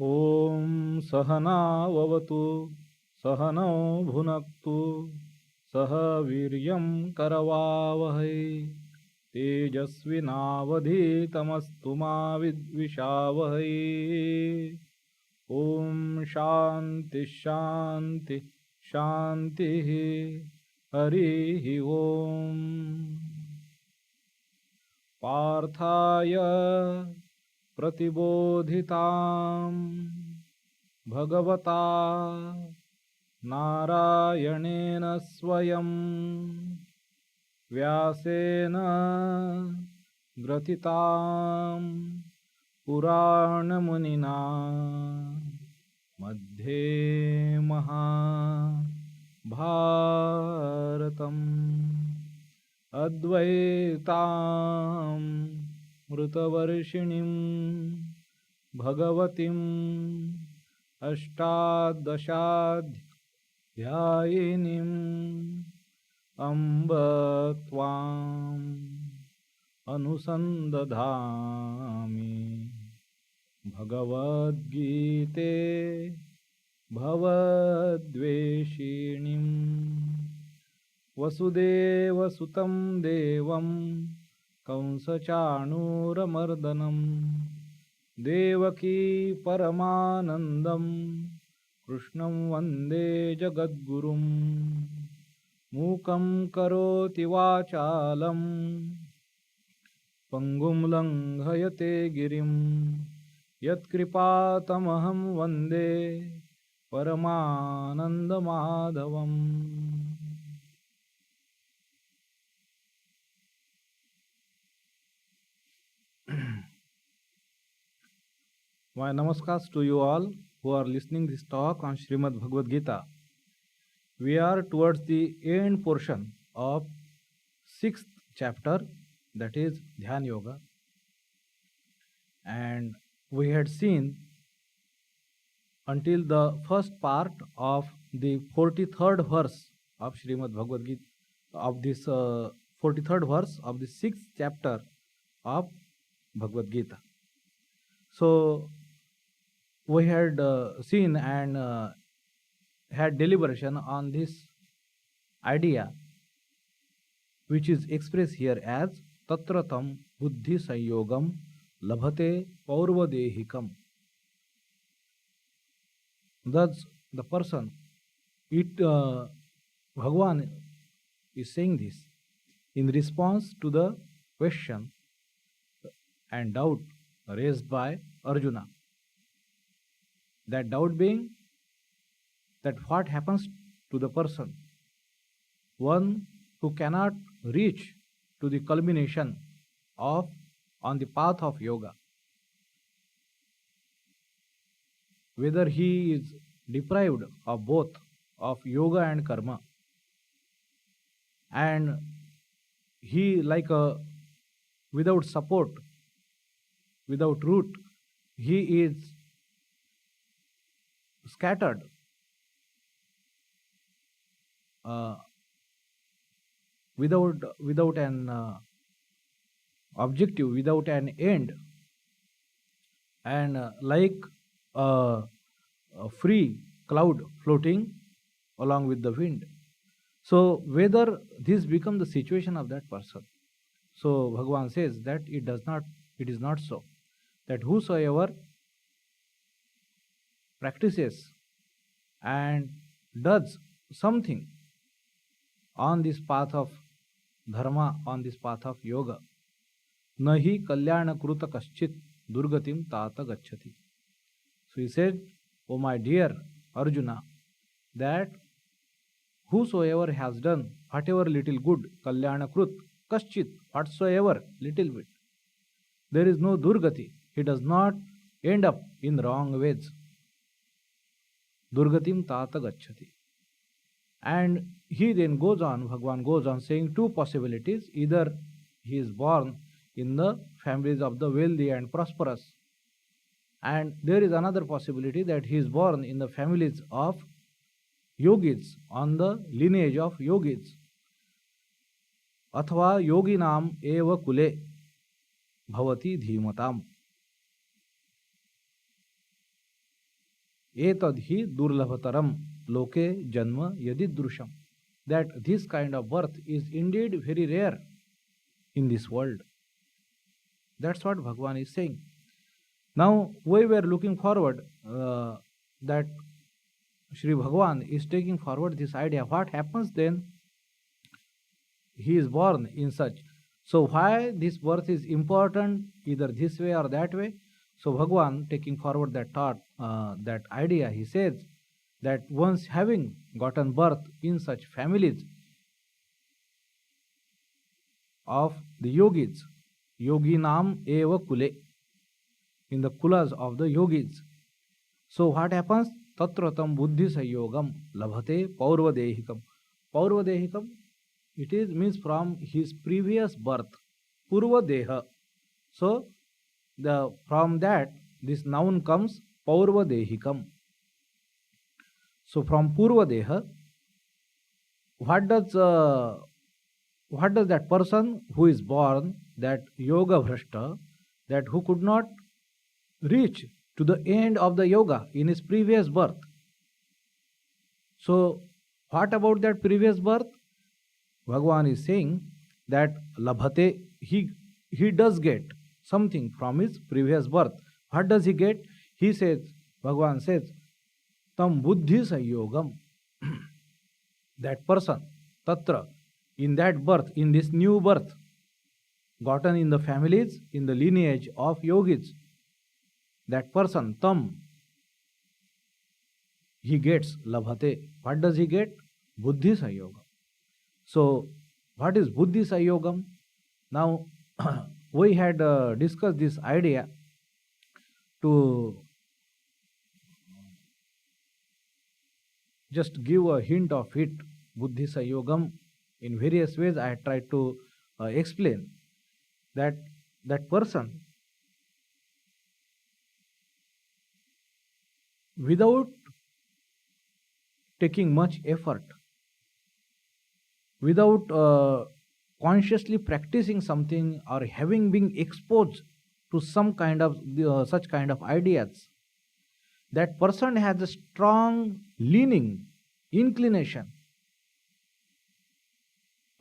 ॐ सहनाववतु सहनौ भुनक्तु सह वीर्यं करवावहै तेजस्विनावधीतमस्तु मा विद्विषावहै। ॐ शान्ति शान्ति शान्तिः। हरिः ॐ। पार्थाय प्रतिबोधितां भगवता नारायणेन स्वयं व्यासेन ग्रथितां पुराणमुनिना मध्ये महाभारतम् अद्वैतां मृतवर्षिणीं भगवतीम् अष्टादशाध्यायिनीम् अम्ब त्वाम् अनुसन्दधामि भगवद्गीते भवद्वेषिणीम् वसुदेवसुतं देवं कंसचाणूरमर्दनं देवकी परमानन्दं कृष्णं वन्दे जगद्गुरुं मूकं करोति वाचालं पङ्गुं लङ्घयते गिरिं यत्कृपातमहं वन्दे परमानन्दमाधवम्। My namaskars to you all who are listening this talk on Srimad Bhagavad Gita. We are towards the end portion of 6th chapter, that is Dhyan Yoga, and we had seen until the first part of the 43rd verse of Srimad Bhagavad Gita, of this 43rd verse of the 6th chapter of Bhagavad Gita. So we had seen and had deliberation on this idea, which is expressed here as tatratam buddhi sanyogam labhate paurvadehikam. Thus the person, Bhagavan is saying this in response to the question and doubt raised by Arjuna. That doubt being that what happens to the person, one who cannot reach to the culmination of on the path of yoga, whether he is deprived of both of yoga and karma, and he like a without support, without root, he is scattered, without an objective, without an end, and like a free cloud floating along with the wind. So whether this becomes the situation of that person, so Bhagavan says that it is not so. That whosoever practices and does something on this path of dharma, on this path of yoga, nahi kalyana kruta kaschit durgatim tata gacchati. So he said, O my dear Arjuna, that whosoever has done whatever little good, kalyana krut, kaschit, whatsoever little bit, there is no durgati, he does not end up in wrong ways. Durgatim tata gacchati. And he then goes on, Bhagavan goes on saying two possibilities. Either he is born in the families of the wealthy and prosperous, and there is another possibility that he is born in the families of yogis, on the lineage of yogis. अथवा योगिनाम एव कुले भवति धीमताम. etad hi durlabhataram loke janma yadidrusham. That this kind of birth is indeed very rare in this world. That's what Bhagavan is saying. Now we were looking forward that Sri Bhagavan is taking forward this idea. What happens then? He is born in such. So why this birth is important, either this way or that way? So Bhagavan taking forward that thought, that idea, he says that once having gotten birth in such families of the yogis, yoginam eva kule, in the kulas of the yogis. So what happens? Tatratam buddhi sayogam labhate paurvadehikam. Paurvadehikam, it is means from his previous birth, purva deha. So from that this noun comes paurvadehikam. So from purva deha, what does that person who is born, that yoga bhrashta, that who could not reach to the end of the yoga in his previous birth? So what about that previous birth? Bhagavan is saying that labhate, he does get something from his previous birth. What does he get? He says, Bhagavan says, tam buddhi sayogam. That person, tatra, in that birth, in this new birth, gotten in the families, in the lineage of yogis, that person, tam, he gets labhate. What does he get? Buddhi sayogam. So what is buddhi sayogam? Now we had discussed this idea to just give a hint of it. Buddhi sayogam, in various ways I tried to explain that person, without taking much effort, without consciously practicing something or having been exposed to some kind of such kind of ideas, that person has a strong leaning, inclination,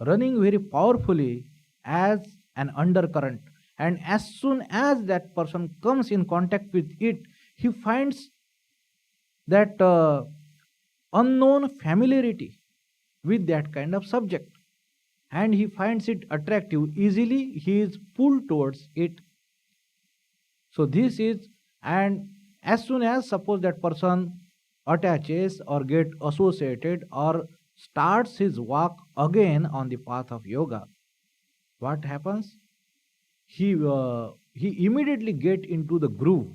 running very powerfully as an undercurrent. And as soon as that person comes in contact with it, he finds that unknown familiarity with that kind of subject, and he finds it attractive. Easily he is pulled towards it. So this is, and as soon as suppose that person attaches or get associated or starts his walk again on the path of yoga, what happens? He immediately get into the groove,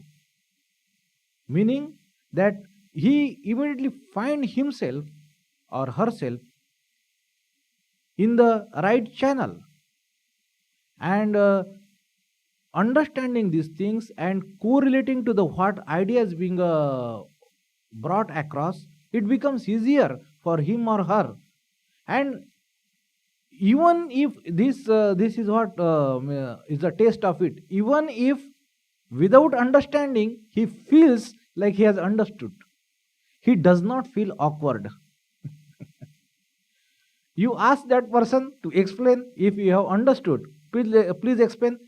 meaning that he immediately find himself or herself in the right channel, and understanding these things and correlating to the what ideas being brought across, it becomes easier for him or her. And even if this is what is the taste of it, even if without understanding he feels like he has understood, he does not feel awkward. You ask that person to explain, if you have understood, please explain.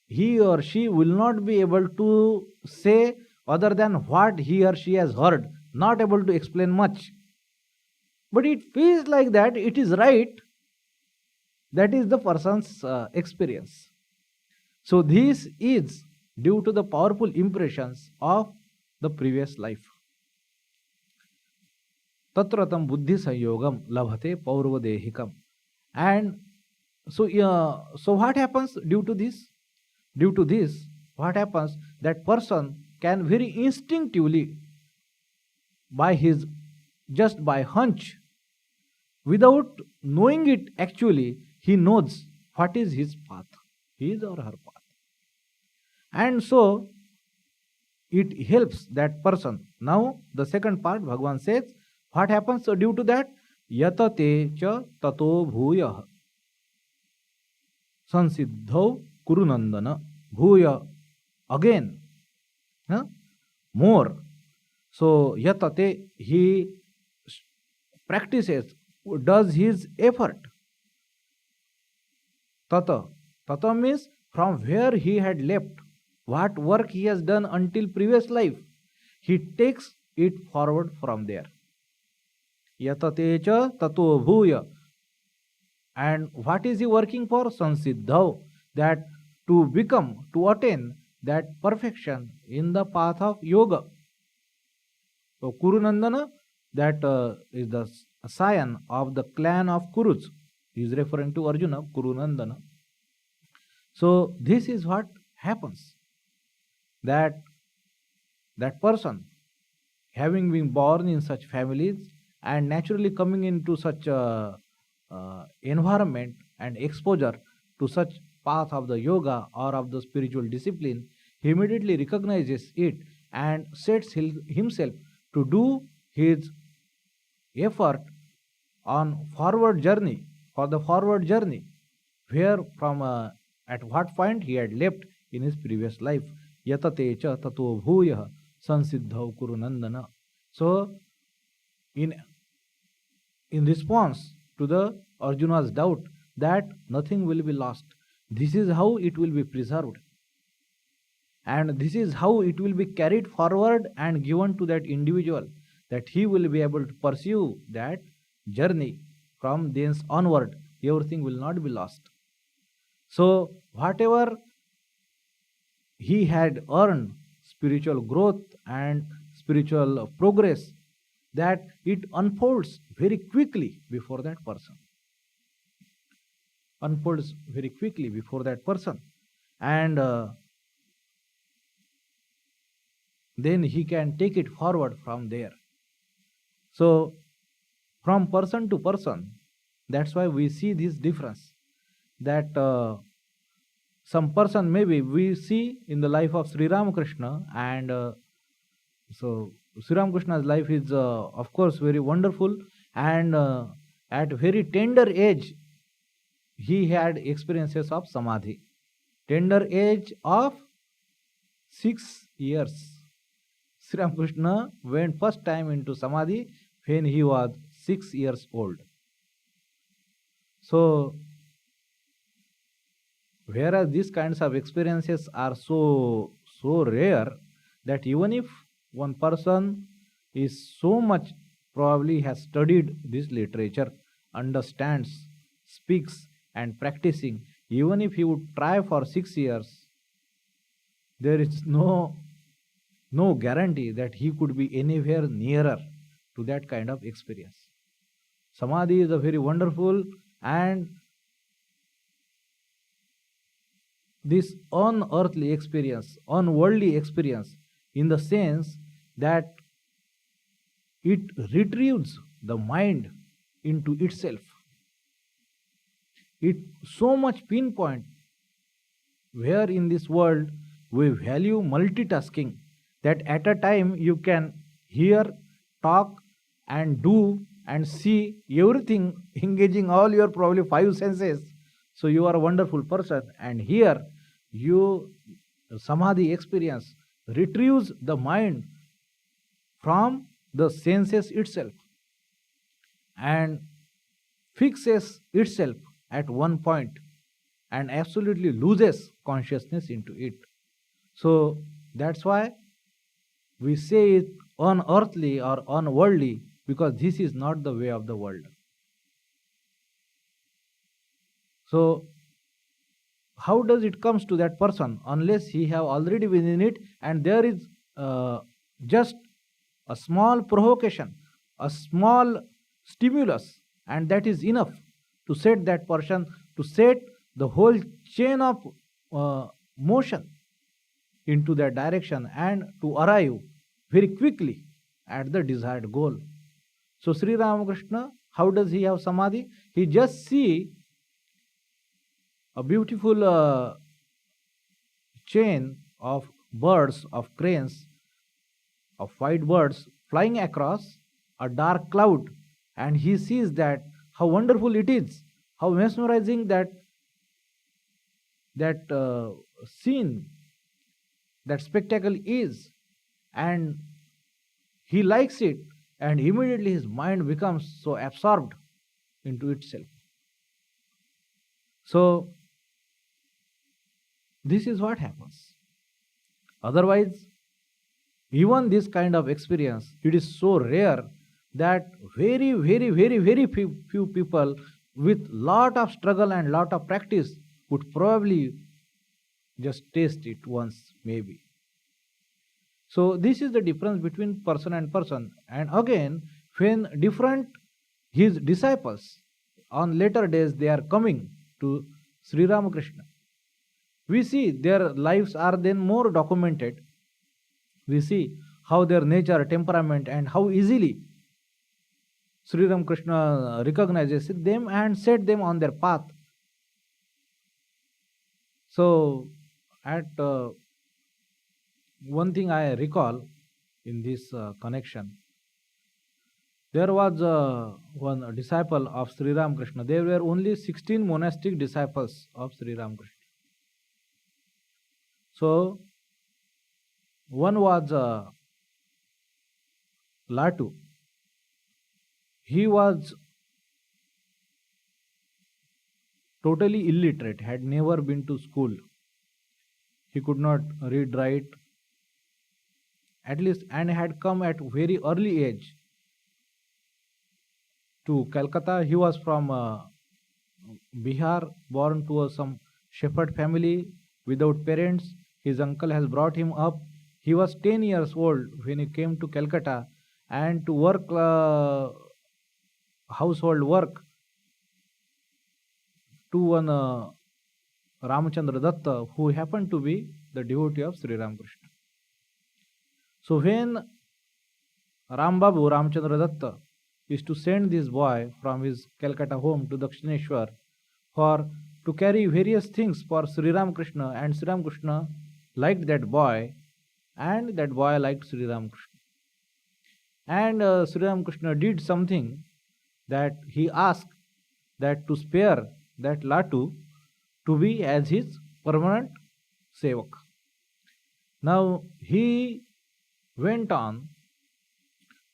He or she will not be able to say other than what he or she has heard, not able to explain much. But it feels like that it is right. That is the person's experience. So this is due to the powerful impressions of the previous life. Tatratam buddhi sayogam labhate paurvadehikam. And so what happens due to this? Due to this, what happens? That person can very instinctively, just by hunch, without knowing it actually, he knows what is his path, his or her path. And so it helps that person. Now the second part, Bhagavan says, what happens due to that? Yatate cha tato bhuyah sansiddhau kurunandana. Bhuya, again, more. So yatate, he practices, does his effort. Tata. Tata means from where he had left, what work he has done until previous life, he takes it forward from there. Yatate cha tato bhuya. And what is he working for? Sansiddhav. That to become, to attain that perfection in the path of yoga. So Kurunandana, that is the scion of the clan of Kurus. He is referring to Arjuna, Kurunandana. So this is what happens. That person, having been born in such families and naturally coming into such environment and exposure to such path of the yoga or of the spiritual discipline, he immediately recognizes it and sets himself to do his effort on forward journey, for the forward journey, where from at what point he had left in his previous life. Yatate cha tato bhuyah sansiddhav kurunandana. So in response to the Arjuna's doubt that nothing will be lost, this is how it will be preserved, and this is how it will be carried forward and given to that individual, that he will be able to pursue that journey. From thence onward, everything will not be lost. So whatever he had earned, spiritual growth and spiritual progress, that it unfolds very quickly before that person. Unfolds very quickly before that person. And then he can take it forward from there. So from person to person, that's why we see this difference. That some person, maybe we see in the life of Sri Ramakrishna, and so Sri Ramakrishna's life is of course very wonderful, and at very tender age he had experiences of samadhi. Tender age of 6 years. Sri Ramakrishna went first time into samadhi when he was 6 years old. So whereas these kinds of experiences are so rare, that even if one person is so much, probably has studied this literature, understands, speaks and practicing, even if he would try for 6 years, there is no guarantee that he could be anywhere nearer to that kind of experience. Samadhi is a very wonderful and this unearthly experience, unworldly experience, in the sense that it retrieves the mind into itself. It so much pinpoint, where in this world we value multitasking, that at a time you can hear, talk and do and see everything, engaging all your probably 5 senses. So you are a wonderful person, and here you samadhi experience retrieves the mind from the senses itself and fixes itself at one point and absolutely loses consciousness into it. So that's why we say it unearthly or unworldly, because this is not the way of the world. So how does it comes to that person unless he have already been in it, and there is just a small provocation, a small stimulus, and that is enough to set that person, to set the whole chain of motion into that direction and to arrive very quickly at the desired goal. So Sri Ramakrishna, how does he have samadhi? He just see a beautiful chain of birds, of cranes, of white birds flying across a dark cloud, and he sees that how wonderful it is, how mesmerizing that scene, that spectacle is, and he likes it, and immediately his mind becomes so absorbed into itself. So, this is what happens. Otherwise, even this kind of experience, it is so rare that very few people with lot of struggle and lot of practice would probably just taste it once, maybe. So this is the difference between person and person. And again, when different his disciples on later days they are coming to Sri Ramakrishna, we see their lives are then more documented. We see how their nature, temperament, and how easily Sri Ramakrishna recognizes them and set them on their path. So, at one thing I recall in this connection, there was one disciple of Sri Ramakrishna. There were only 16 monastic disciples of Sri Ramakrishna. So, one was Latu. He was totally illiterate, had never been to school. He could not read, write, at least, and had come at very early age to Calcutta. He was from Bihar, born to some shepherd family without parents. His uncle has brought him up. He was 10 years old when he came to Calcutta, and to work household work to one Ramchandra Datta, who happened to be the devotee of Sri Ramakrishna. So when Rambabu, Ramchandra Datta, is to send this boy from his Calcutta home to Dakshineshwar for to carry various things for Sri Ramakrishna, and Sri Ramakrishna liked that boy, and that boy liked Sri Ramakrishna. And Sri Ramakrishna did something, that he asked that to spare that Latu to be as his permanent sevak. Now he went on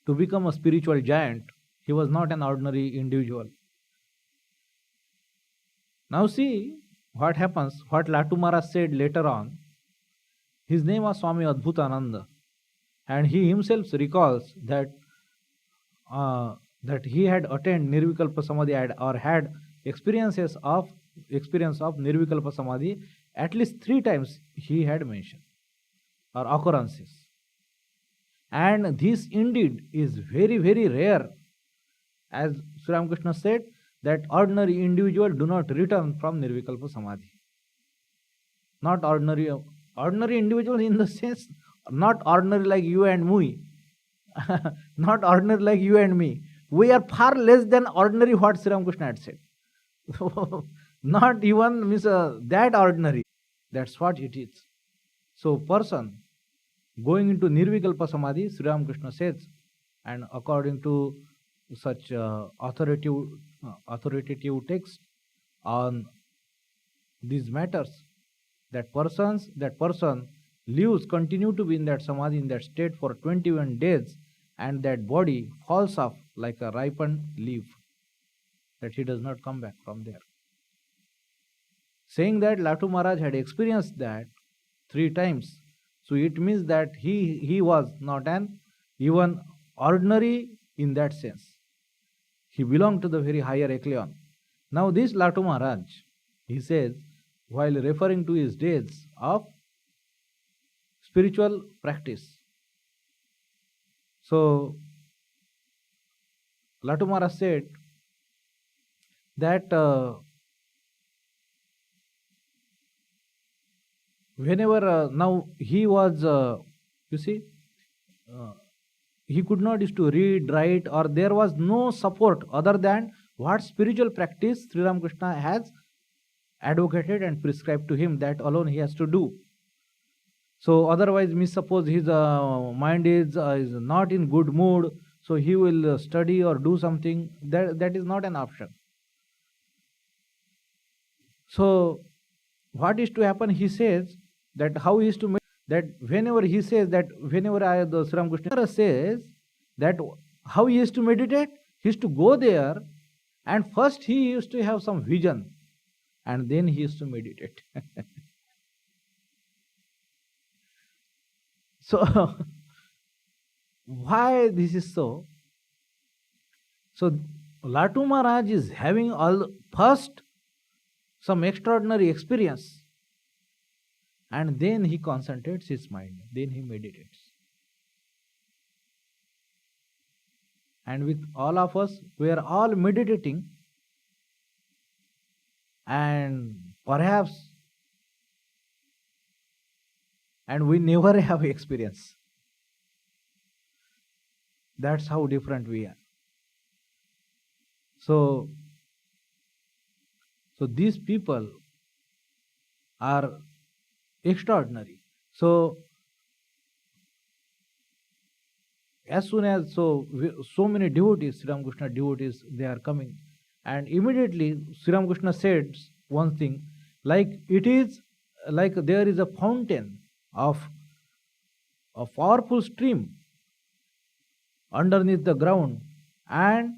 to become a spiritual giant. He was not an ordinary individual. Now see what happens, what Latu Maharaj said later on. His name was Swami Adbhutananda, and he himself recalls that that he had attained Nirvikalpa Samadhi or had experience of Nirvikalpa Samadhi at least 3 times he had mentioned, or occurrences. And this indeed is very rare. As Sri Ramakrishna said, that ordinary individual do not return from Nirvikalpa Samadhi. Not ordinary individual in the sense, not ordinary like you and me. Not ordinary like you and me. We are far less than ordinary, what Sri Ramakrishna had said. Not even that ordinary. That's what it is. So person going into Nirvikalpa Samadhi, Sri Ramakrishna says, and according to such authoritative text on these matters, that person lives, continue to be in that Samadhi, in that state for 21 days, and that body falls off like a ripened leaf, that he does not come back from there. Saying that Latu Maharaj had experienced that 3 times, so it means that he was not an even ordinary in that sense. He belonged to the very higher echelon. Now this Latu Maharaj, he says, while referring to his days of spiritual practice. So Latu Maharaj said that whenever now he was, he could not used to read, write, or there was no support other than what spiritual practice Sri Ramakrishna has advocated and prescribed to him, that alone he has to do. So otherwise, suppose his mind is not in good mood, so he will study or do something, that is not an option. So what is to happen, he says, that how he is to make that whenever he says that whenever Sri Ramakrishna says That how he used to meditate? He used to go there, and first he used to have some vision, and then he used to meditate. So, why this is so? So, Latu Maharaj is having all first some extraordinary experience, and then he concentrates his mind, then he meditates. And with all of us, we are all meditating, and perhaps, and we never have experience. That's how different we are. So these people are extraordinary. So as soon as so many devotees, Sri Ramakrishna devotees, they are coming, and immediately Sri Ramakrishna said one thing, like it is like there is a fountain of a powerful stream underneath the ground, and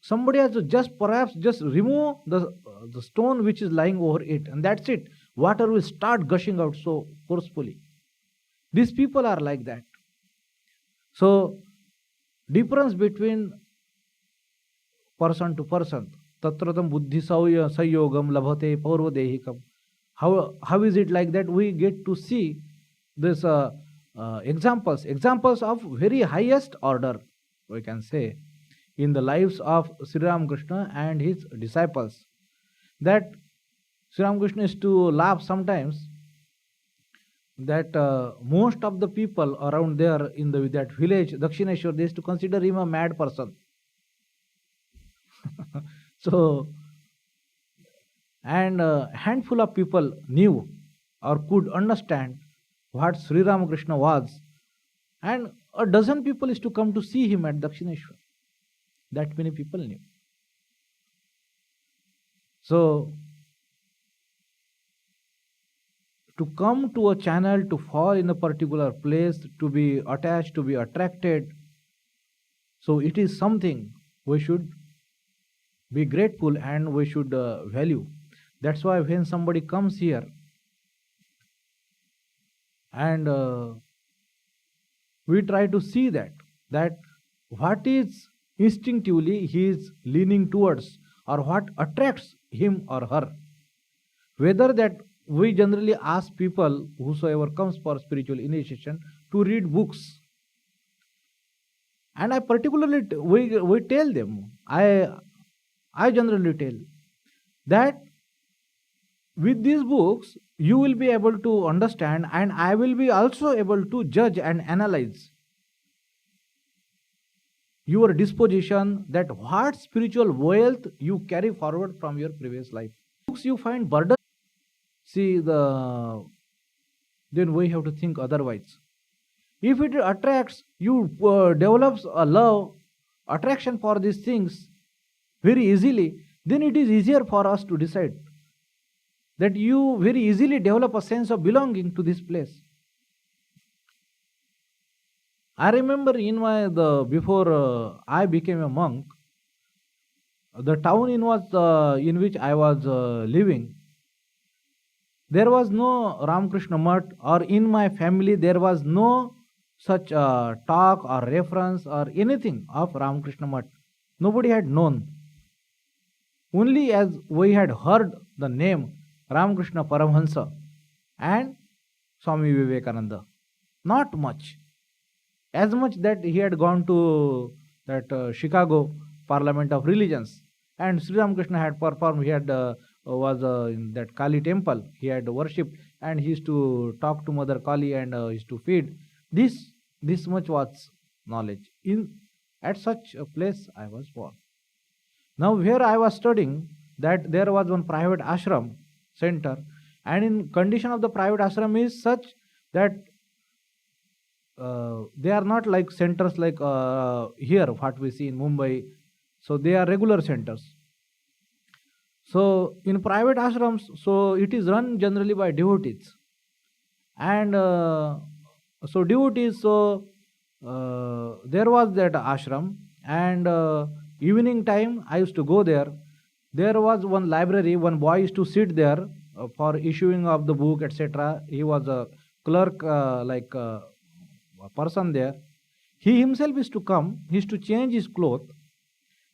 somebody has to perhaps just remove the stone which is lying over it, and that's it. Water will start gushing out so forcefully. These people are like that. So, difference between person to person. Tatratam buddhi sayogam labhate paurvadehikam. How is it like that? We get to see this examples of very highest order, we can say, in the lives of Sri Ramakrishna and his disciples. That Sri Ramakrishna used to laugh sometimes that most of the people around there in that village, Dakshineshwar, they used to consider him a mad person. So, and a handful of people knew or could understand what Sri Ramakrishna was, and a dozen people used to come to see him at Dakshineshwar. That many people knew. So, to come to a channel, to fall in a particular place, to be attached, to be attracted, so it is something we should be grateful and we should value. That's why when somebody comes here and we try to see that what is instinctively he is leaning towards, or what attracts him or her. Whether that we generally ask people, whosoever comes for spiritual initiation, to read books. And I particularly, we tell them, I generally tell that with these books, you will be able to understand, and I will be also able to judge and analyze your disposition, that what spiritual wealth you carry forward from your previous life. Books you find burden, then we have to think otherwise. If it attracts, you develops a love, attraction for these things very easily, then it is easier for us to decide. That you very easily develop a sense of belonging to this place. I remember before I became a monk, the town in which I was living, there was no Ramakrishna Mutt, or in my family there was no such talk or reference or anything of Ramakrishna Mutt. Nobody had known. Only as we had heard the name Ramakrishna Paramhansa and Swami Vivekananda. Not much. As much that he had gone to that Chicago Parliament of Religions, and Sri Ramakrishna had performed. He had was in that Kali temple. He had worshipped, and he used to talk to Mother Kali and used to feed. This much was knowledge. At such a place I was born. Now where I was studying, that there was one private ashram center, and in condition of the private ashram is such that they are not like centers like here what we see in Mumbai. So they are regular centers. So in private ashrams, so it is run generally by devotees, and so devotees, so there was that ashram, and evening time I used to go there. There was one library, one boy used to sit there for issuing of the book, etc. He was a clerk, a person there. He himself is to come, he is to change his cloth,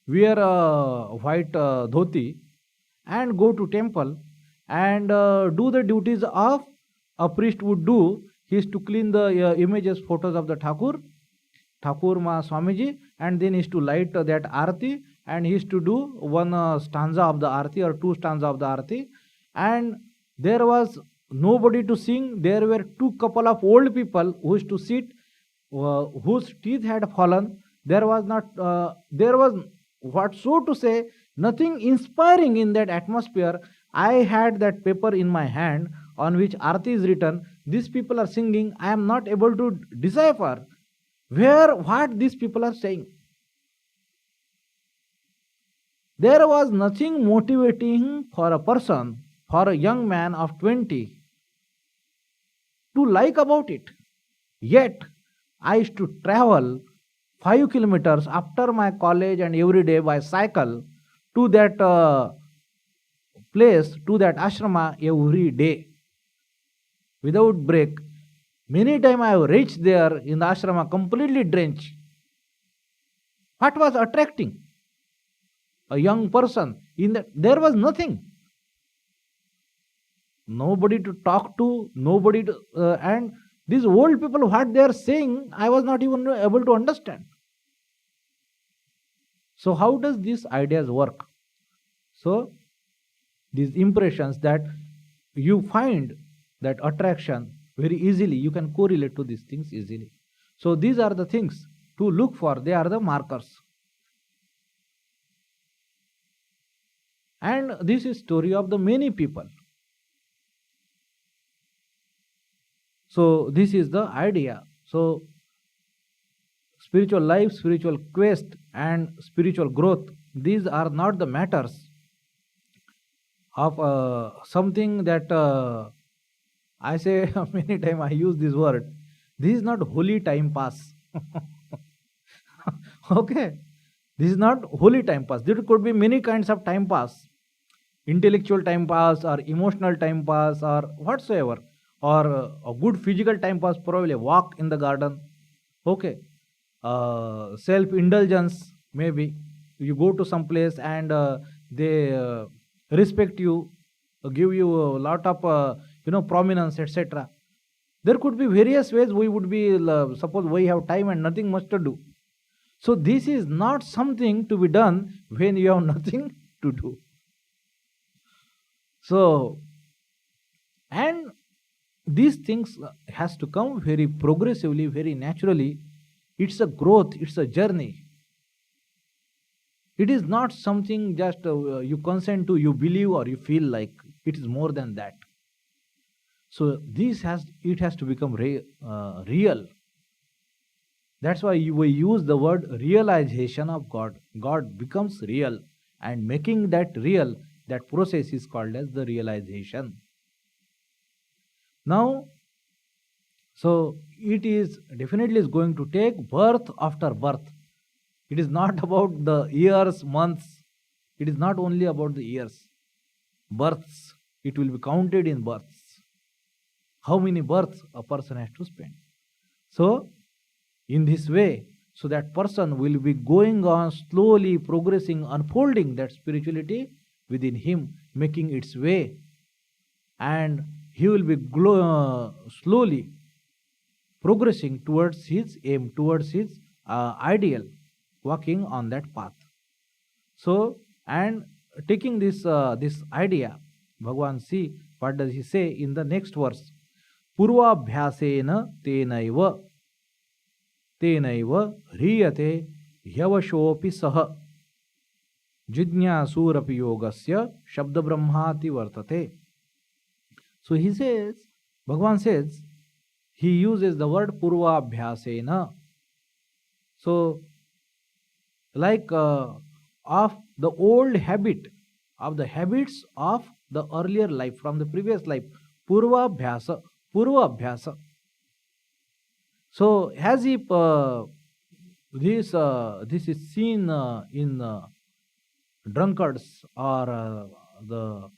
wear a white dhoti, and go to temple and do the duties of a priest would do. He is to clean the images, photos of the Thakur Ma Swamiji, and then he is to light that arati, and he is to do one stanza of the arati or two stanza of the arati. And there was nobody to sing. There were two couple of old people who used to sit, whose teeth had fallen. There was what so to say, nothing inspiring in that atmosphere. I had that paper in my hand on which arati is written. These people are singing. I am not able to decipher what these people are saying. There was nothing motivating for a person, for a young man of 20, to like about it. Yet, I used to travel 5 kilometers after my college and every day by cycle to that place, to that ashrama every day without break. Many times I have reached there in the ashrama completely drenched. What was attracting a young person in that? There was nothing. Nobody to talk to, nobody to, and these old people, what they are saying, I was not even able to understand. So how does these ideas work? So these impressions that you find that attraction very easily, you can correlate to these things easily. So these are the things to look for. They are the markers. And this is story of the many people. So this is the idea. So spiritual life, spiritual quest, and spiritual growth, these are not the matters of something that I say many times I use this word. This is not holy time pass. Okay, this is not holy time pass. There could be many kinds of time pass, intellectual time pass or emotional time pass or whatsoever, or a good physical time pass, probably a walk in the garden. Okay, self-indulgence, maybe you go to some place and they respect you, give you a lot of prominence, etc. There could be various ways we would be, suppose we have time and nothing much to do. So this is not something to be done when you have nothing to do. So, and these things has to come very progressively, very naturally. It's a growth, it's a journey. It is not something just you consent to, you believe or you feel like. It is more than that. So it has to become real. That's why we use the word realization of God. God becomes real, and making that real, that process is called as the realization. Now, so it is definitely is going to take birth after birth. It is not about the years, months. It is not only about the years. Births, it will be counted in births. How many births a person has to spend. So, in this way, so that person will be going on slowly progressing, unfolding that spirituality within him, making its way, and he will be slowly progressing towards his aim, towards his ideal, walking on that path. So, and taking this idea, Bhagavan, see what does he say in the next verse? Purvabhyasena tenaiva hriyate yavashopi saha jidnyasurapi yogasya shabda brahmati vartate. So he says, Bhagavan says, he uses the word purvabhyasena. So, like of the old habit, of the habits of the earlier life, from the previous life, purvabhyasa. So as if this is seen in drunkards or the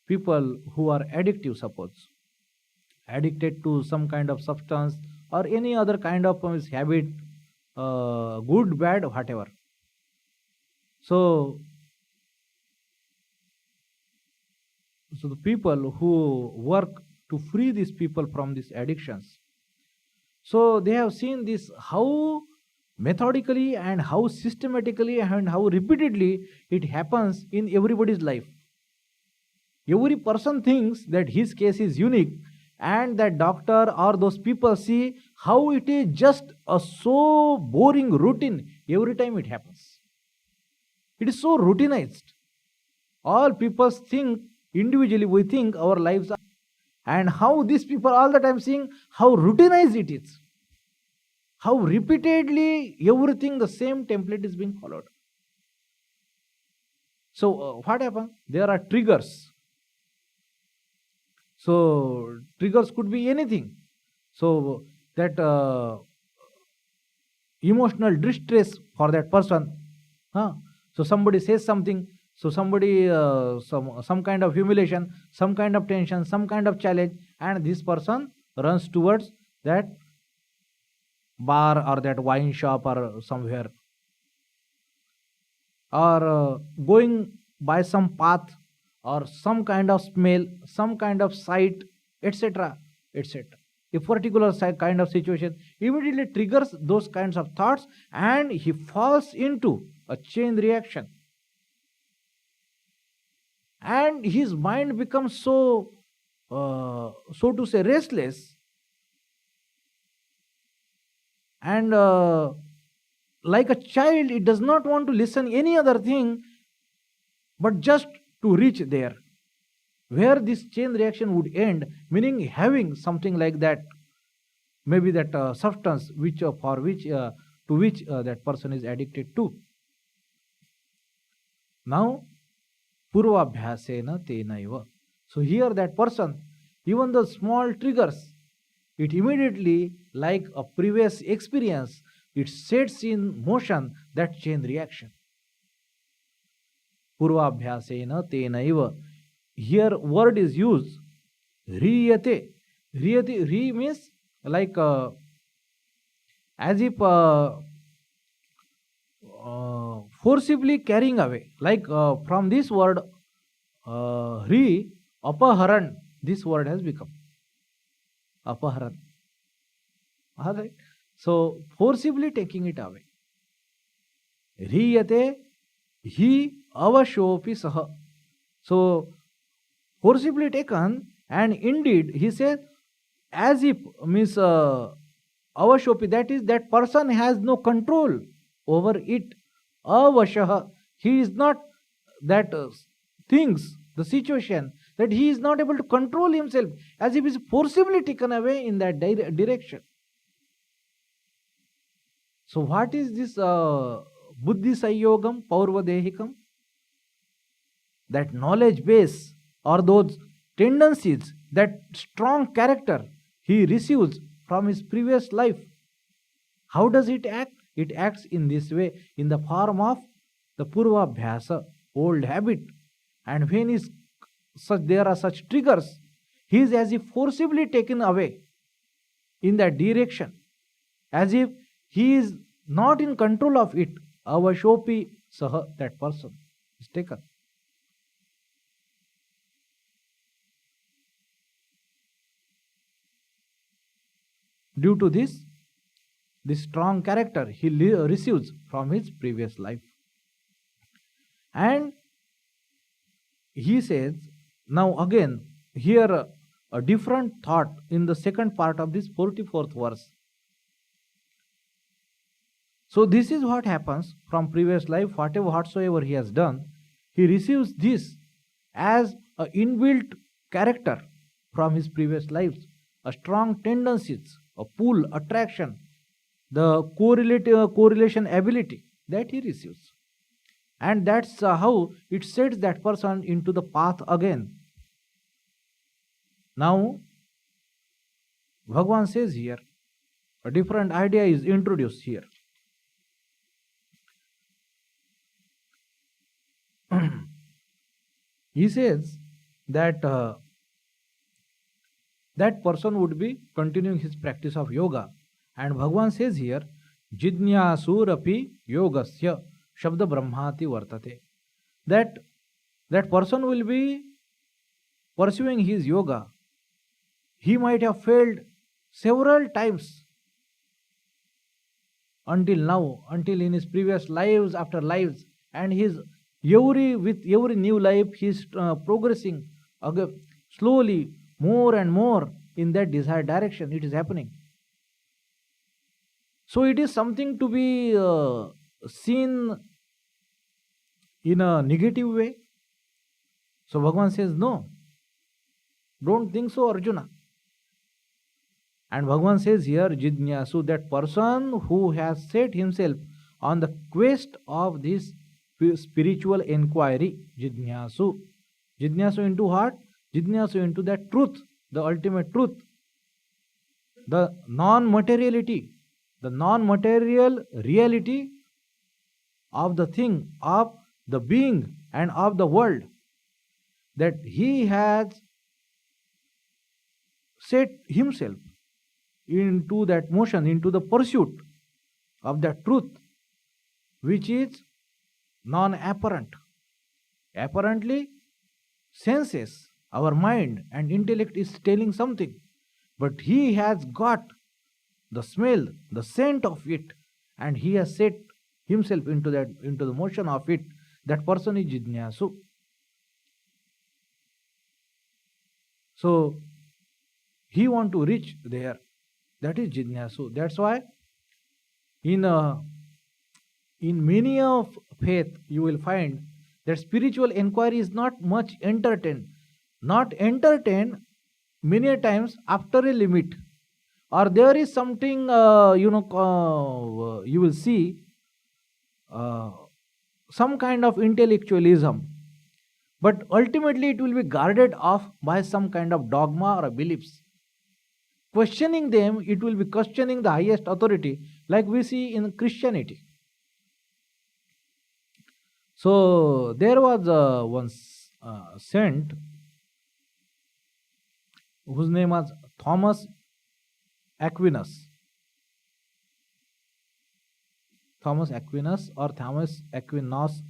people who are addictive, suppose addicted to some kind of substance or any other kind of habit, good, bad, whatever. So the people who work to free these people from these addictions, so they have seen this how methodically and how systematically and how repeatedly it happens in everybody's life. Every person thinks that his case is unique, and that doctor or those people see how it is just a so boring routine every time it happens. It is so routinized. All people think individually, we think our lives are, and how these people all the time seeing how routinized it is, how repeatedly everything the same template is being followed. So what happens? There are triggers. So triggers could be anything. So that emotional distress for that person. So somebody says something. So somebody some kind of humiliation, some kind of tension, some kind of challenge, and this person runs towards that bar or that wine shop or somewhere, or going by some path or some kind of smell, some kind of sight, etc., etc. A particular kind of situation immediately triggers those kinds of thoughts, and he falls into a chain reaction, and his mind becomes so so to say restless, and like a child, it does not want to listen any other thing but just to reach there where this chain reaction would end, meaning having something like that, maybe that substance which for which to which that person is addicted to. Now purvabhyasena tenaiva. So here that person, even the small triggers, it immediately, like a previous experience, it sets in motion that chain reaction. Purvabhyasena tenaiva. Here word is used riyate. Riyate, re means like as if forcibly carrying away. Like from this word re, apaharan, this word has become apaharan. Alright. So forcibly taking it away. Riyate hi avashopi saha. So forcibly taken, and indeed he says as if means avashopi, that is that person has no control over it. Avashah, he is not that things, the situation, that he is not able to control himself, as if he is forcibly taken away in that direction. So what is this buddhi sayogam paurvadehikam? That knowledge base or those tendencies, that strong character he receives from his previous life. How does it act? It acts in this way, in the form of the purvabhyasa, old habit. And when there are such triggers, he is as if forcibly taken away in that direction, as if he is not in control of it. Avashopi saha, that person is taken. Due to this strong character he receives from his previous life. And he says, now again, here a different thought in the second part of this 44th verse. So this is what happens from previous life, whatsoever he has done, he receives this as an inbuilt character from his previous lives, a strong tendencies, a pull, attraction, the correlation ability that he receives. And that's how it sets that person into the path again. Now, Bhagavan says here, a different idea is introduced here. He says that that person would be continuing his practice of yoga. And Bhagavan says here, Jidnyasurapi yogasya shabda brahmati vartate. That person will be pursuing his yoga. He might have failed several times until now, until in his previous lives after lives, and with every new life he is progressing slowly, more and more in that desired direction. It is happening. So it is something to be seen in a negative way. So Bhagavan says, no, don't think so, Arjuna. And Bhagavan says here, Jidnyasu, that person who has set himself on the quest of this spiritual inquiry, Jidnyasu. Jidnyasu into what? Jidnyasu into that truth, the ultimate truth, the non-materiality, the non-material reality of the thing, of the being and of the world, that he has set himself into that motion, into the pursuit of that truth, which is non-apparent. Apparently, senses, our mind and intellect is telling something, but he has got the smell, the scent of it, and he has set himself into the motion of it. That person is Jidnyasu. So he want to reach there. That is Jidnyasu. That's why in many of faith you will find that spiritual inquiry is not much entertained. Not entertained many times after a limit. Or there is something, you will see some kind of intellectualism. But ultimately it will be guarded off by some kind of dogma or beliefs. Questioning them, it will be questioning the highest authority, like we see in Christianity. So there was one saint whose name was Thomas Aquinas. Thomas Aquinas or Thomas Aquinas,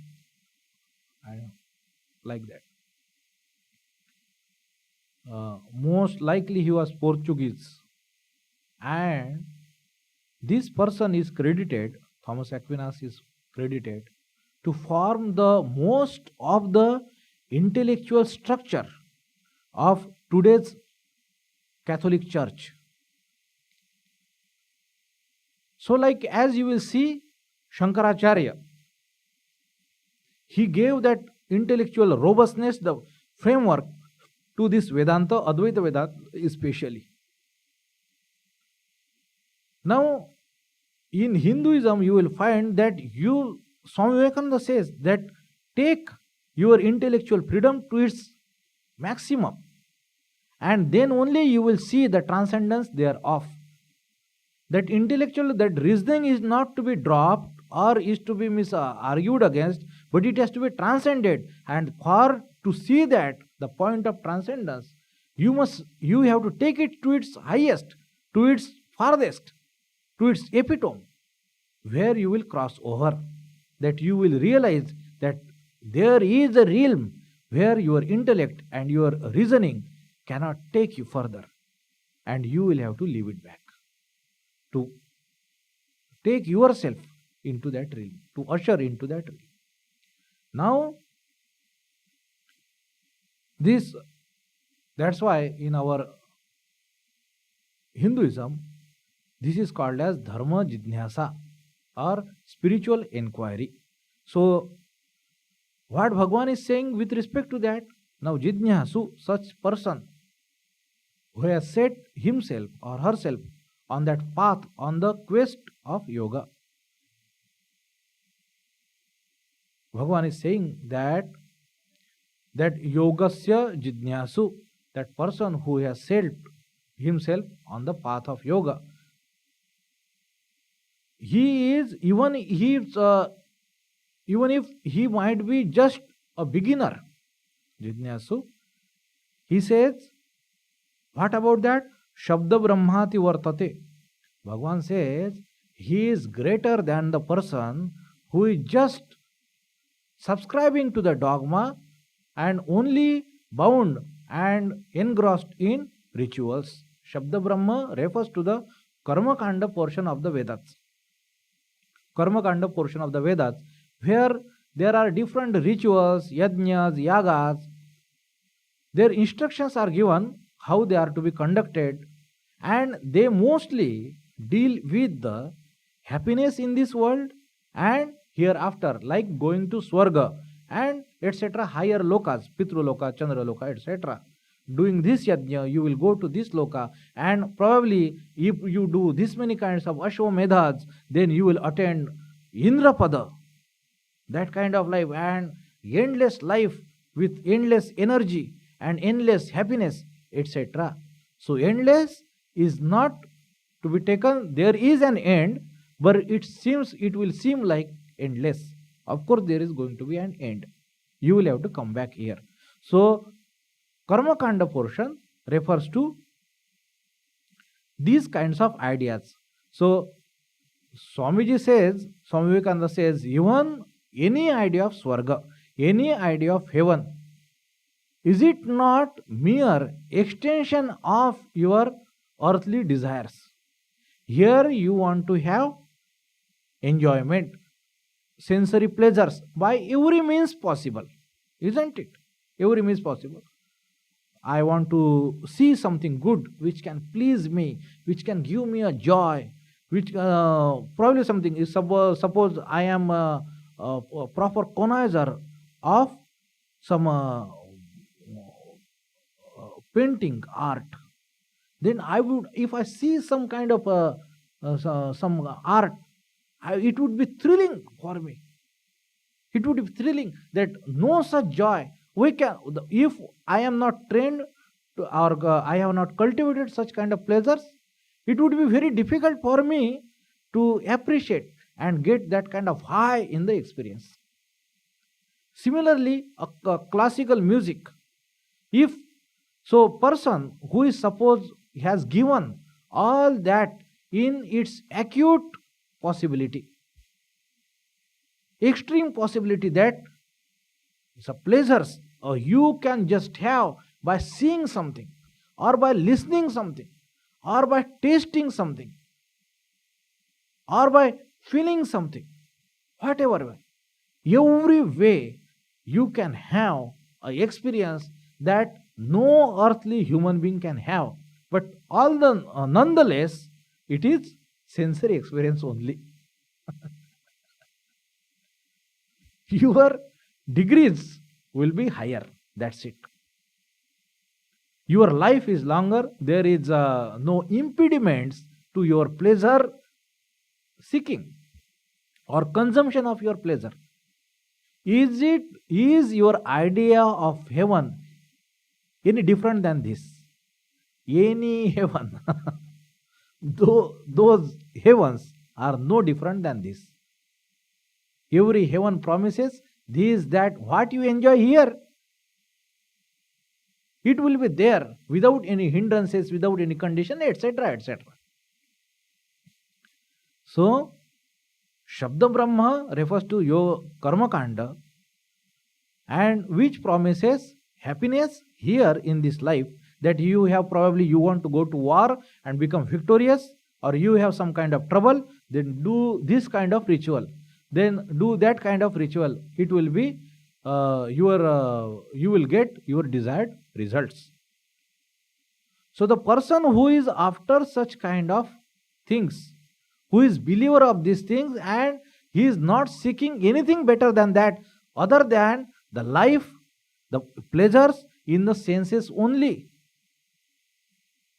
I don't know, like that. Most likely he was Portuguese, and this person is credited, Thomas Aquinas is credited to form the most of the intellectual structure of today's Catholic Church. So like as you will see, Shankaracharya, he gave that intellectual robustness, the framework to this Vedanta, Advaita Vedanta especially. Now, in Hinduism, you will find that Swami Vivekananda says that take your intellectual freedom to its maximum, and then only you will see the transcendence thereof. That intellectual, that reasoning is not to be dropped or is to be argued against, but it has to be transcended. And for to see that the point of transcendence, you have to take it to its highest, to its farthest, to its epitome, where you will cross over, that you will realize that there is a realm where your intellect and your reasoning cannot take you further, and you will have to leave it back, to take yourself into that realm, to usher into that realm. Now, that's why in our Hinduism, this is called as Dharma Jidnyasa or spiritual inquiry. So, what Bhagavan is saying with respect to that, now Jidnyasu, such person who has set himself or herself on that path, on the quest of yoga. Bhagavan is saying that yogasya jidnyasu, that person who has set himself on the path of yoga. he is, even if he might be just a beginner, Jidnyasu, he says, what about that? Shabda Brahmati Vartate. Bhagavan says, he is greater than the person who is just subscribing to the dogma and only bound and engrossed in rituals. Shabda Brahma refers to the Karma Kanda portion of the Vedas. Karma Kanda portion of the Vedas, where there are different rituals, yajnas, yagas. Their instructions are given how they are to be conducted, and they mostly deal with the happiness in this world and hereafter, like going to Swarga and etc. higher lokas, Pitru Loka, Chandra Loka, etc. Doing this yajna, you will go to this loka, and probably if you do this many kinds of Ashwamedhas, then you will attain Indrapada. That kind of life, and endless life with endless energy and endless happiness, etc. So endless is not to be taken, there is an end, but it will seem like endless. Of course, there is going to be an end. You will have to come back here. So, Karma Kanda portion refers to these kinds of ideas. So, Swami Vivekananda says, even any idea of Swarga, any idea of heaven, is it not mere extension of your earthly desires? Here you want to have enjoyment, sensory pleasures by every means possible, isn't it? Every means possible. I want to see something good which can please me, which can give me a joy, which probably something is, suppose I am a proper connoisseur of some painting art, then I would, if I see some kind of some art, it would be thrilling for me. It would be thrilling that no such joy we can, if I am not trained to, or I have not cultivated such kind of pleasures, it would be very difficult for me to appreciate and get that kind of high in the experience. Similarly, a classical music, if so, person who is suppose has given all that in its acute possibility, extreme possibility, that the pleasures you can just have by seeing something, or by listening something, or by tasting something, or by feeling something, whatever way, every way you can have an experience that no earthly human being can have. But all the nonetheless, it is sensory experience only. Your degrees will be higher. That's it. Your life is longer. There is no impediments to your pleasure seeking or consumption of your pleasure. Is your idea of heaven any different than this? Any heaven? Those heavens are no different than this. Every heaven promises this, that what you enjoy here, it will be there without any hindrances, without any condition, etc., etc. So, Shabda Brahma refers to your Karma Kanda, and which promises happiness here in this life, that you have, probably you want to go to war and become victorious, or you have some kind of trouble, then do this kind of ritual, then do that kind of ritual. It will be you will get your desired results. So the person who is after such kind of things, who is believer of these things, and he is not seeking anything better than that, other than the life, the pleasures in the senses only.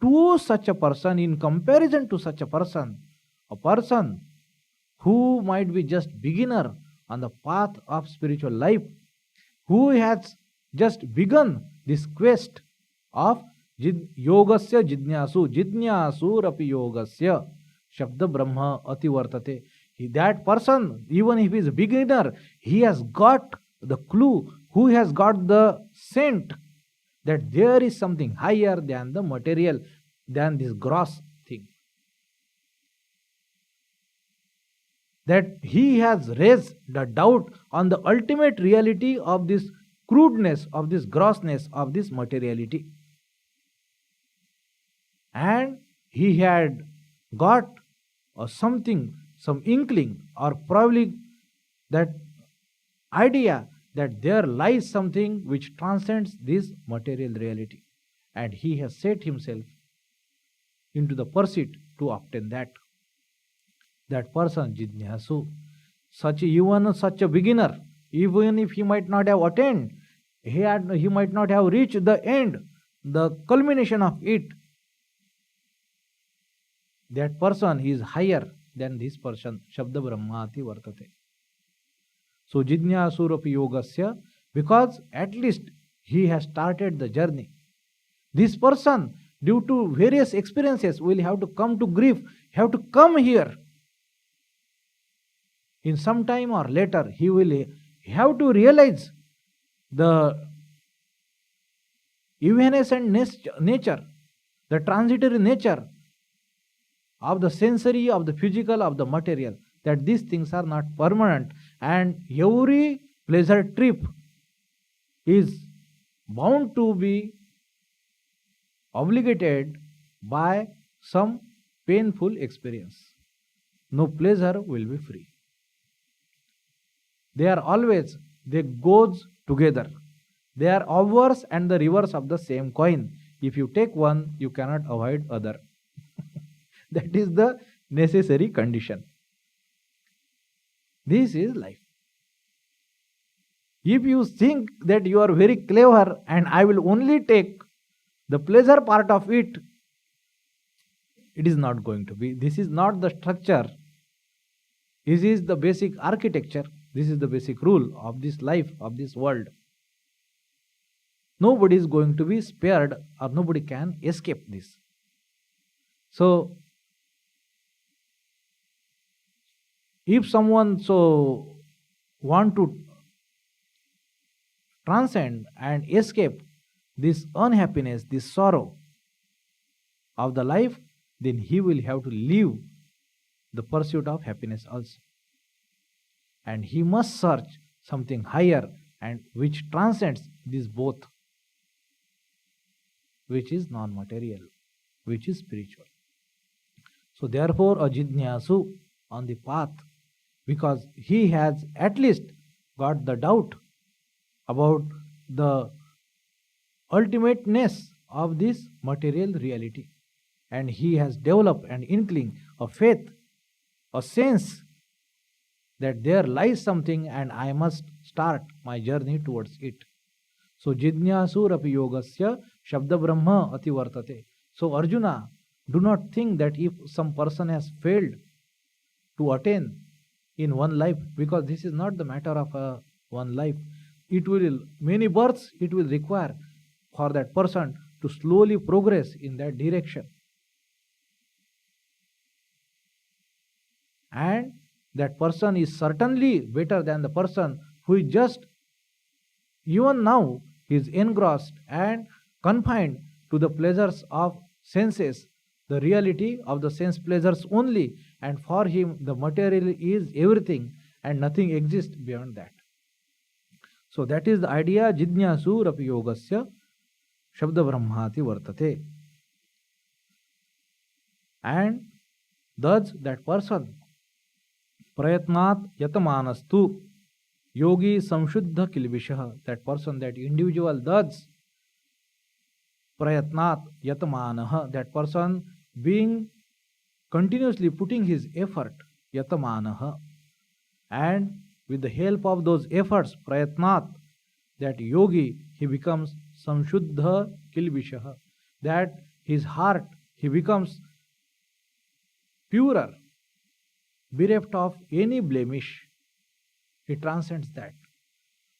To such a person, in comparison to such a person who might be just beginner on the path of spiritual life, who has just begun this quest of yogasya jidnyasu rapi yogasya shabda brahma ati vartate. That person, even if he is a beginner, he has got the clue, who has got the scent that there is something higher than the material, than this gross thing. That he has raised the doubt on the ultimate reality of this crudeness, of this grossness, of this materiality. And he had got something, some inkling, or probably that idea that there lies something which transcends this material reality. And he has set himself into the pursuit to obtain that. That person, Jidnyasu, even such a beginner, even if he might not have attained, he might not have reached the end, the culmination of it, that person is higher than this person. Shabda Brahmati Vartate. So Jidnyasurapi Yogasya, because at least he has started the journey. This person, due to various experiences, will have to come to grief, have to come here. In some time or later, he will have to realize the evanescent nature, the transitory nature of the sensory, of the physical, of the material, that these things are not permanent, and every pleasure trip is bound to be obligated by some painful experience. No pleasure will be free. They goes together. They are obverse and the reverse of the same coin. If you take one, you cannot avoid other. That is the necessary condition. This is life. If you think that you are very clever and I will only take the pleasure part of it, it is not going to be. This is not the structure. This is the basic architecture. This is the basic rule of this life, of this world. Nobody is going to be spared, or nobody can escape this. So, if someone want to transcend and escape this unhappiness, this sorrow of the life, then he will have to leave the pursuit of happiness also. And he must search something higher and which transcends these both, which is non-material, which is spiritual. So therefore a Jidnyasu on the path, because he has at least got the doubt about the ultimateness of this material reality, and he has developed an inkling, a faith, a sense that there lies something and I must start my journey towards it. So Jidnyasu Rapi Yogasya Shabda Brahma Ati Vartate. So Arjuna, do not think that if some person has failed to attain in one life, because this is not the matter of one life. It will, many births it will require for that person to slowly progress in that direction. And that person is certainly better than the person who is just, even now, is engrossed and confined to the pleasures of senses, the reality of the sense pleasures only, and for him the material is everything and nothing exists beyond that. So that is the idea. Jidnyasu Rapi Yogasya Shabda Brahmati Vartate. And thus that person Prayatnat Yatamanastu Yogi Samshuddha Kilvishaha, that person, that individual does Prayatnat Yatamanaha, that person being continuously putting his effort, Yatamanaha, and with the help of those efforts, Prayatnat, that yogi, he becomes Samshuddha Kilvishaha, that his heart, he becomes purer, bereft of any blemish. He transcends that.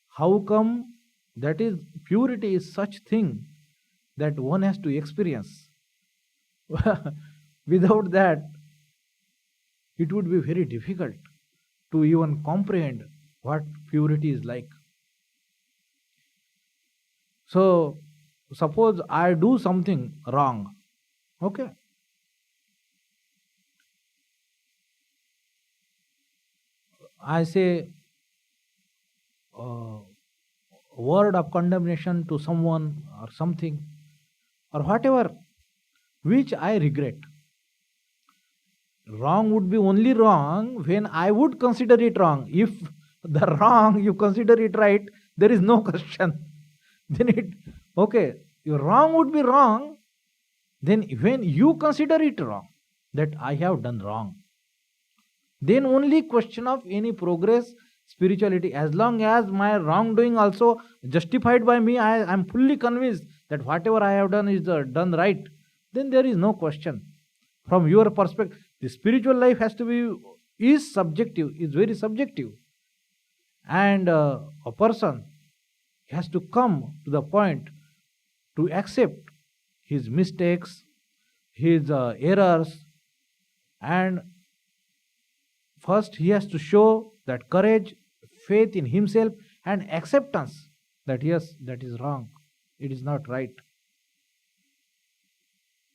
How come? That is, purity is such thing that one has to experience. Without that, it would be very difficult to even comprehend what purity is like. So, suppose I do something wrong, okay? I say a word of condemnation to someone or something or whatever which I regret. Wrong would be only wrong when I would consider it wrong. If the wrong you consider it right, there is no question. Then it, okay, your wrong would be wrong. Then when you consider it wrong, that I have done wrong, then only question of any progress, spirituality. As long as my wrongdoing also justified by me, I am fully convinced that whatever I have done is done right, then there is no question. From your perspective, the spiritual life has to be, is subjective, is very subjective. And a person has to come to the point to accept his mistakes, his errors, and first he has to show that courage, faith in himself, and acceptance that yes, that is wrong, it is not right.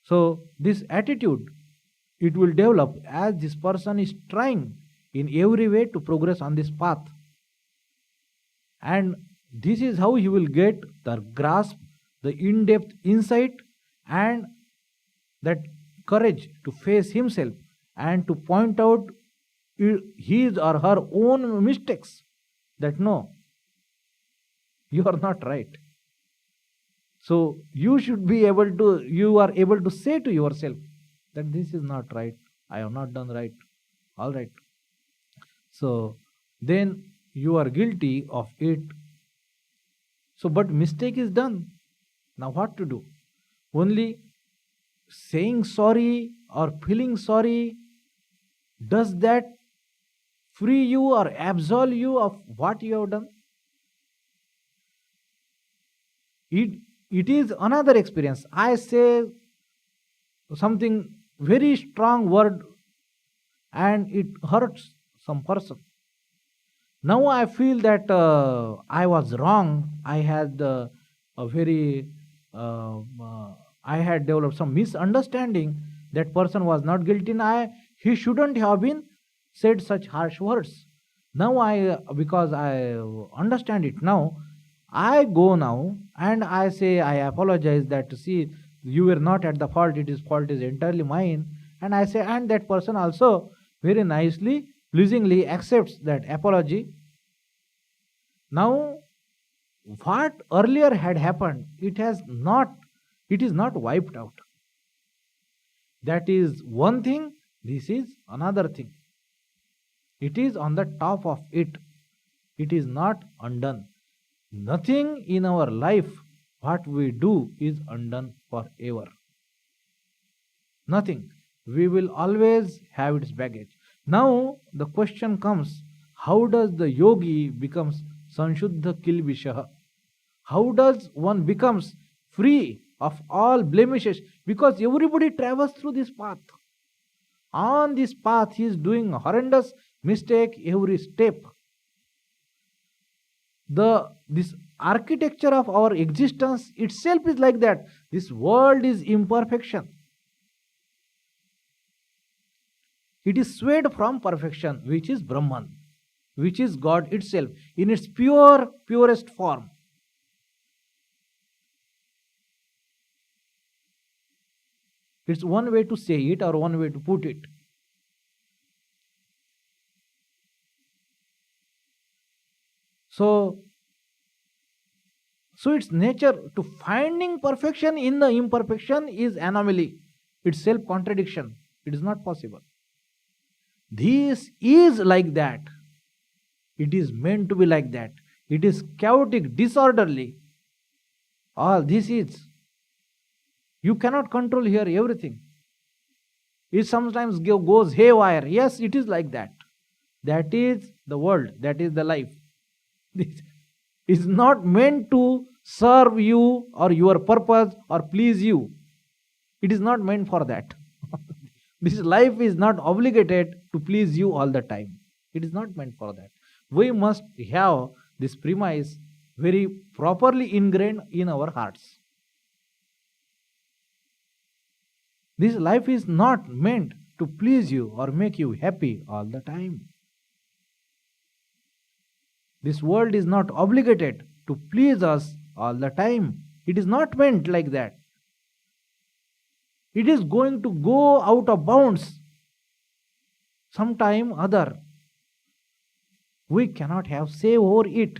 So this attitude, it will develop as this person is trying in every way to progress on this path. And this is how he will get the grasp, the in-depth insight, and that courage to face himself and to point out his or her own mistakes, that no, you are not right. So you should be able to, you are able to say to yourself that this is not right, I have not done right, all right. So then you are guilty of it. So but mistake is done. Now what to do? Only saying sorry or feeling sorry, does that free you or absolve you of what you have done? It is another experience. I say something very strong word and it hurts some person. Now I feel that I was wrong. I had I had developed some misunderstanding. That person was not guilty. He shouldn't have been said such harsh words. Now because I understand it now, I go now and I say I apologize that see, you were not at the fault, fault is entirely mine. And I say, and that person also very nicely, pleasingly accepts that apology. Now what earlier had happened, it is not wiped out. That is one thing, this is another thing. It is on the top of it. It is not undone. Nothing in our life, what we do, is undone forever. Nothing. We will always have its baggage. Now the question comes, how does the yogi becomes Sanshuddha Kilvishaha? How does one becomes free of all blemishes? Because everybody travels through this path. On this path he is doing horrendous mistake every step. This architecture of our existence itself is like that. This world is imperfection. It is swayed from perfection, which is Brahman, which is God itself in its purest form. It's one way to say it or one way to put it. So its nature to finding perfection in the imperfection is anomaly. It's self-contradiction. It is not possible. This is like that. It is meant to be like that. It is chaotic, disorderly. All this is. You cannot control here everything. It sometimes goes haywire. Yes, it is like that. That is the world. That is the life. This is not meant to serve you or your purpose or please you. It is not meant for that. This life is not obligated to please you all the time. It is not meant for that. We must have this premise very properly ingrained in our hearts. This life is not meant to please you or make you happy all the time. This world is not obligated to please us all the time. It is not meant like that. It is going to go out of bounds sometime other. We cannot have say over it.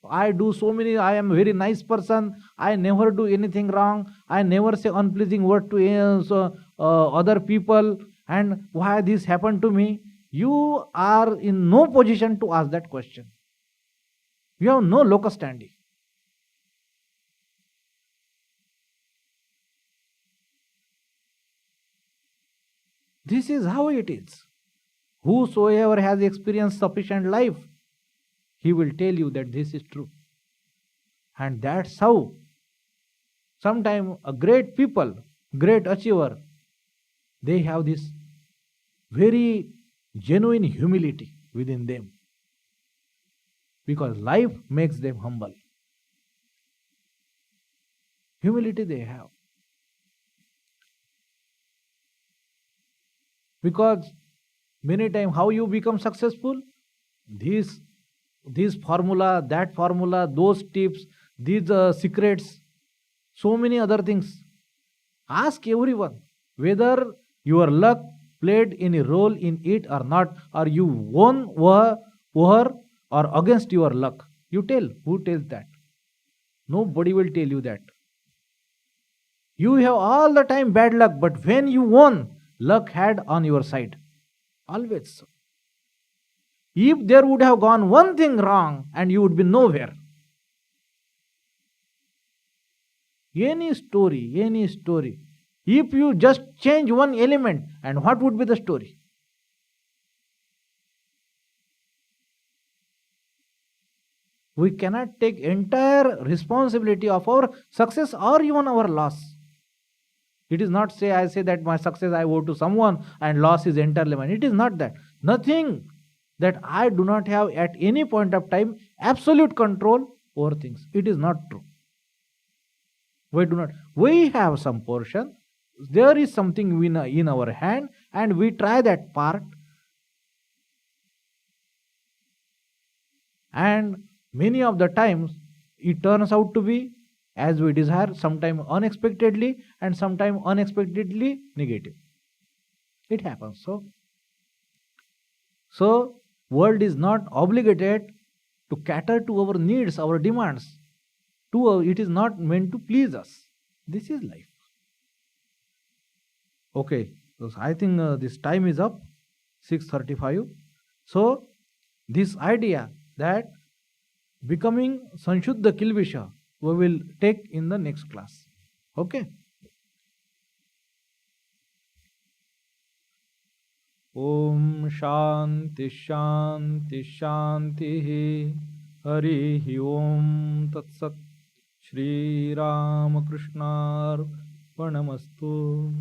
I do so many, I am a very nice person, I never do anything wrong, I never say unpleasing word to other people, and why this happened to me? You are in no position to ask that question. You have no locus standi. This is how it is. Whosoever has experienced sufficient life, he will tell you that this is true. And that's how sometimes a great people, great achiever, they have this very genuine humility within them. Because life makes them humble. Humility they have. Because many times how you become successful? This formula, that formula, those tips, these secrets, so many other things. Ask everyone whether your luck played any role in it or not, or you won over or against your luck. You tell. Who tells that? Nobody will tell you that. You have all the time bad luck, but when you won, luck had on your side. Always so. If there would have gone one thing wrong, and you would be nowhere. Any story. If you just change one element, and what would be the story? We cannot take entire responsibility of our success or even our loss. It is not I say that my success I owe to someone and loss is entirely mine. It is not that. Nothing that I do not have at any point of time absolute control over things. It is not true. We do not. We have some portion. There is something in our hand and we try that part. And many of the times it turns out to be as we desire, sometimes unexpectedly and sometimes unexpectedly negative. It happens. So world is not obligated to cater to our needs, our demands. It is not meant to please us. This is life. Okay, so I think this time is up, 6:35. So this idea that becoming Sanshuddha Kilvisha, we will take in the next class. Okay. Om Shanti Shanti Shanti Hari Om Tat Sat Shri Ramakrishna Arpanamastu.